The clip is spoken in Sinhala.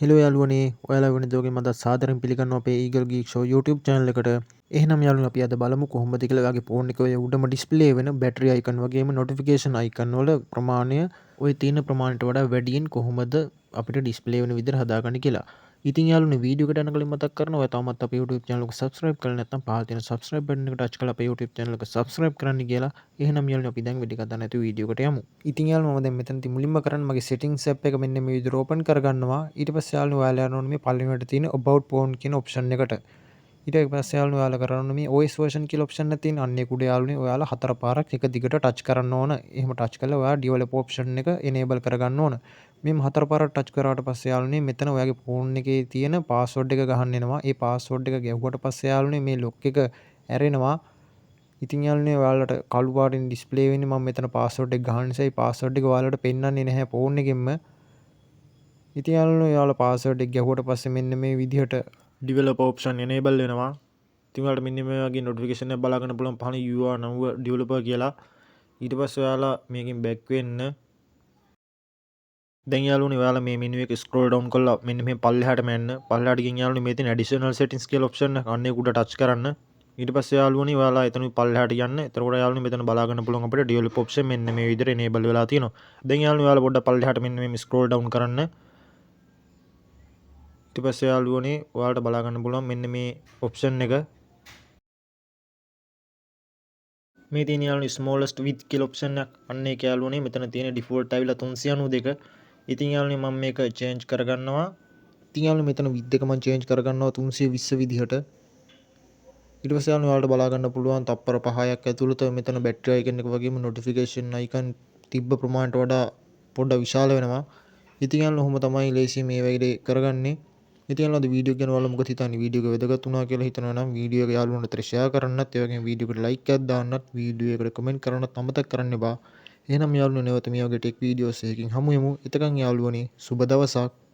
හෙලෝ යාළුවනේ ඔයාලා වෙන දෝගේ මද සාදරයෙන් පිළිගන්නවා අපේ Eagle Geek Show YouTube channel එකට. එහෙනම් යාළුවනේ අපි අද බලමු කොහොමද කියලා ඔයාගේ ෆෝන් එකේ ඔය උඩම ඩිස්ප්ලේ වෙන බැටරි අයිකන් වගේම නොටිෆිකේෂන් අයිකන් වල ප්‍රමාණය ඔය තියෙන ප්‍රමාණයට වඩා වැඩියෙන් කොහොමද අපිට ඩිස්ප්ලේ වෙන විදිහට හදාගන්න කියලා. ඉතින් යාළුවනේ වීඩියෝ එකට යන කලින් මතක් කරනවා ඔයා තාමත් අපේ YouTube channel එක subscribe කරලා නැත්නම් පහළ තියෙන subscribe button එක touch කරලා අපේ YouTube channel එක subscribe කරන්න කියලා. එහෙනම් යාළුවනේ අපි දැන් වැඩි කතා නැතුව වීඩියෝ එකට යමු. ඉතින් යාළුවනේ මම දැන් මෙතනදී මුලින්ම කරන්නේ මගේ settings app එක මෙන්න මේ විදිහට open කරගන්නවා. ඊට පස්සේ යාළුවනේ ඔයාලා යන්න ඕනේ මේ පළවෙනිවට තියෙන about phone කියන option එකට. ඊට පස්සේ යාළුවනේ ඔයාලා කරන්න ඕනේ මේ OS version කියලා option එක තියෙන අන්න ඒක උඩ යාළුවනේ ඔයාලා 4 පාරක් එක දිගට touch කරන්න ඕන. එහෙම touch කළා ඔයා develop option එක enable කරගන්න ඕන. මේ 4 පාරක් touch කරාට පස්සේ යාළුවනේ මෙතන ඔයාගේ phone එකේ තියෙන password එක ගහන්න එනවා. ඒ password එක ගැහුවට පස්සේ යාළුවනේ මේ lock එක ඇරෙනවා. ඉතින් යාළුවනේ ඔයාලට කළු පාටින් display වෙන්නේ මම මෙතන password එක ගහන නිසා ඒ password එක ඔයාලට පෙන්වන්නේ නැහැ phone එකෙන්ම. ඉතින් යාළුවනේ ඔයාලා password එක ගැහුවට පස්සේ මෙන්න මේ විදිහට develop option enable වෙනවා. ඉතින් ඔයාලට මෙන්න මේ වගේ notification එකක් බලා ගන්න පුළුවන් පහළ you are now a developer කියලා. ඊට පස්සේ ඔයාලා මේකෙන් back වෙන්න. දැන් යාළුවනේ ඔයාලා මේ menu එක scroll down කරලා මෙන්න මේ පල්ලෙහාට යන්න. පල්ලෙහාට ගිහින් යාළුවනේ මේ තියෙන additional settings කියලා option එක අන්න ඒක උඩ touch කරන්න. ඊට පස්සේ යාළුවනේ ඔයාලා එතන පල්ලෙහාට යන්න. එතකොට යාළුවනේ මෙතන බලා ගන්න පුළුවන් අපිට develop option මෙන්න මේ විදිහට enable වෙලා තියෙනවා. දැන් යාළුවනේ ඔයාලා පොඩ්ඩක් පල්ලෙහාට මෙන්න මේ scroll down කරන්න. ඊට පස්සේ යාළුවනේ ඔයාලට බලා ගන්න පුළුවන් මෙන්න මේ option එක මේ තියෙන යාළුවනේ smallest width කියලා option එකක් අන්න ඒක යාළුවනේ මෙතන තියෙන default ඇවිල්ලා 392. ඉතින් යාළුවනේ මම මේක change කරගන්නවා. ඉතින් යාළුවනේ මෙතන width එක මම change කරගන්නවා 320 විදිහට. ඊට පස්සේ යාළුවනේ ඔයාලට බලා ගන්න පුළුවන් තප්පර 5ක් ඇතුළත මෙතන battery icon එක වගේම notification icon තිබ්බ ප්‍රමාණයට වඩා පොඩ්ඩක් විශාල වෙනවා. ඉතින් යාළුවනේ ඔහොම තමයි ලේසියෙන් මේ වැඩේ කරගන්නේ. ඉතින් යාළුවනේ වීඩියෝ ගැන ඔයාලා මොකද හිතන්නේ? වීඩියෝ එක වැදගත් වුණා කියලා හිතනවා නම් වීඩියෝ එක යාළුවන්ට අතර share කරන්නත්, ඒ වගේම වීඩියෝ එකට like එකක් දාන්නත්, වීඩියෝ එකට comment කරන්නත් අමතක කරන්න එපා. එහෙනම් යාළුවනේ නැවත මේ වගේ ටෙක් වීඩියෝස් එකකින් හමු වෙමු. එතකන් යාළුවනේ සුබ දවසක්.